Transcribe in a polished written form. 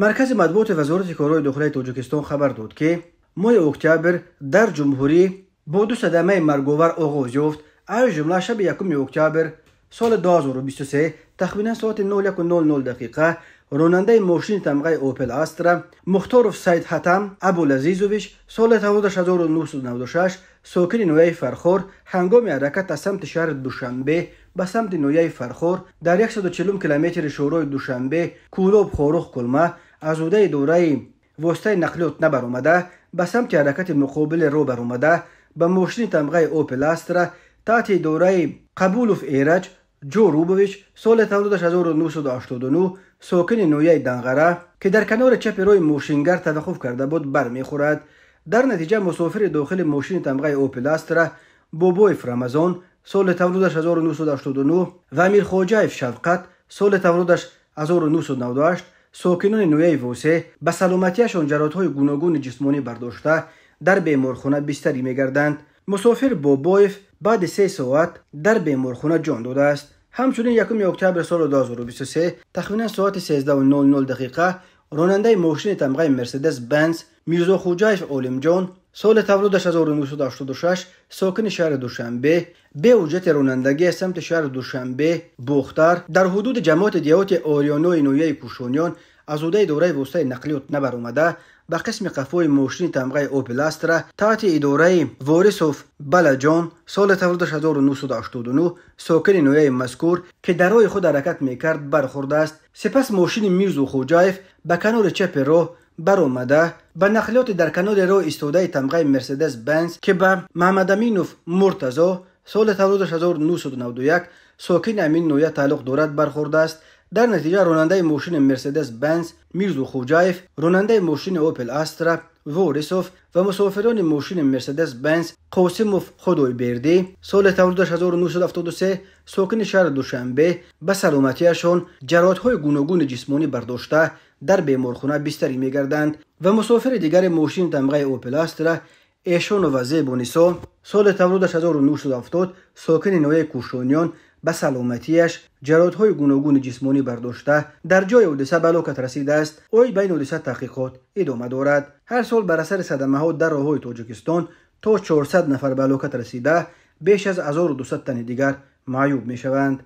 مرکز مطبوعات وزارت کارهای داخلی تاجیکستان خبر داد که ماه اکتبر در جمهوری با دو صدمه مرگاور آغاز یافت. از جمله شب 1 اکتبر سال 2023 تقریبا ساعت 01:00 دقیقه راننده ماشین تمغه اوپل استرا مختارف سید حاتم ابوالعزیزویچ سال تولدش 1996 ساکن نویه فرخار هنگام حرکت از سمت شهر دوشنبه به سمت نویه فرخار در 140 کیلومتر شورای دوشنبه کولوب خاروخ کلمه از اوده دوره واسطه نقلیات نبرآمده به سمت حرکت مقابل رو برآمده به ماشین تمغه اوپل استرا تحت دوره قبولوف ایرج جو روبویچ سال تولدش 1989 ساکن نویه دنغره که در کنار چپ روی ماشینگر توقف کرده بود برمیخورد. در نتیجه مسافر داخل ماشین تمغه اوپل استرا بوبویف رمضان سال تولدش 1989 و امیر خواجه‌اف شفقت سال تولدش 1998 ساکنان نویه ووسه به سلامتیشان جراحت‌های گوناگون جسمانی برداشته در بیمارخانه بستری می‌گردند. مسافر بوبویف بعد 3 ساعت در بیمارخانه جان داده است. همچنین 1 اکتبر سال 2023 تقریبا ساعت 13:00 دقیقه راننده ماشین تمغه مرسدس بنز میرزا خواجه‌اف عالمجان سال تولدش 1986 ساکن شهر دوشنبه به حجت رانندگی سمت شهر دوشنبه بختر در حدود جماعت دیهات آریانوی نویه کوشانیان از اوده دوره واسطه نقلیات نبرآمده به قسم قفوی ماشین تمغه اوپل استرا تحت اداره وارثوف بلجان سال تولدش 1989 ساکن نویه مذکور که در راه خود حرکت میکرد برخورده است. سپس ماشین میرزا خواجه‌اف به کنار چپ راه برآمده به نقلیات در کنار راه ایستاده تمغه مرسدس بنز که به محمد امینوف مرتضی سال تولدش 1991 ساکن امین نویه تعلق دارد برخورده است. در نتیجه راننده ماشین مرسدس بنز میرزا خواجه‌اف، راننده ماشین اوپل استرا وارثوف و مسافران ماشین مرسدس بنز قاسموف خدایبردی سال تولدش 1973 ساکن شهر دوشنبه به سلامتیشان جراحت‌های گوناگون جسمانی برداشته در بیمارخانه بستری می‌گردند و مسافر دیگر ماشین تمغه اوپل استرا ایشان و زیبونیسا سال تولدش 1970 ساکن نویه کوشانیان به سلامتیش جراحت‌های گوناگون جسمانی برداشته در جای حادثه به هلاکت رسیده است. اوی بین حادثه تحقیقات ادامه دارد. هر سال بر اثر صدمه‌ها در راه‌های تاجیکستان تا 400 نفر به هلاکت رسیده، بیش از 1200 تن دیگر معیوب می‌شوند.